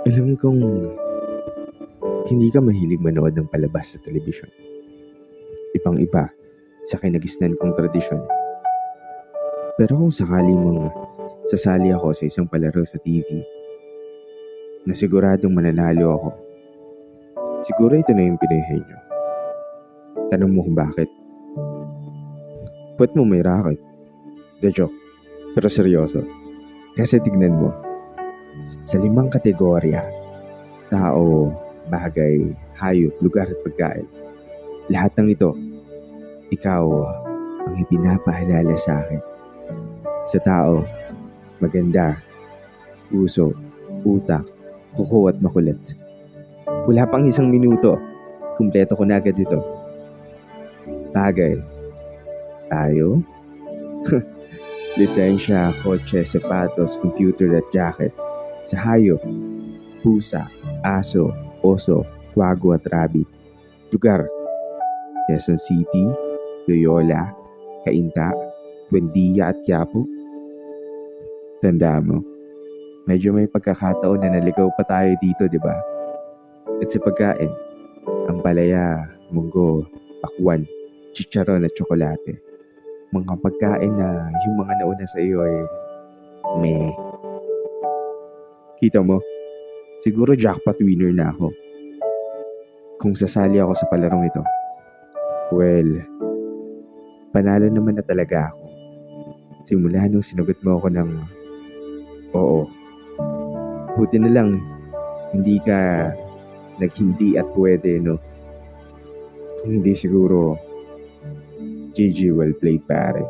Alam kong hindi ka mahilig manood ng palabas sa telebisyon. Ibang-iba sa kinagisnan kong tradisyon. Pero kung sakali mong sasali ako sa isang palaro sa TV na siguradong mananalo ako, siguro ito na yung pinihenyo. Tanong mo kung bakit. Ba't mo may racket? The joke. Pero seryoso. Kasi tignan mo, sa 5 kategorya, tao, bagay, hayop, lugar at pagkain, lahat ng ito, ikaw ang ipinapaalala sa akin. Sa tao, maganda, puso, utak, kuko at makulit. Wala pang 1 minuto, kumpleto ko na agad ito. Bagay, tayo, lisensya, kotse, sapatos, computer at jacket. Sa hayop, pusa, aso, oso, kwago at rabbit. Lugar, Quezon City, Loyola, Cainta, Buendia at Quiapo. Tanda mo, medyo may pagkakataon na naligaw pa tayo dito, di ba? At sa pagkain, ampalaya, munggo, pakwan, chicharon at tsokolate. Mga pagkain na yung mga nauna sa iyo ay meh. Kita mo, siguro jackpot winner na ako kung sasali ako sa palarong ito. Well, panalo naman na talaga ako. Simula nung sinagot mo ako ng oo. Buti na lang, hindi ka naghindi at pwede, no? Kung hindi siguro, GG, well played, pare.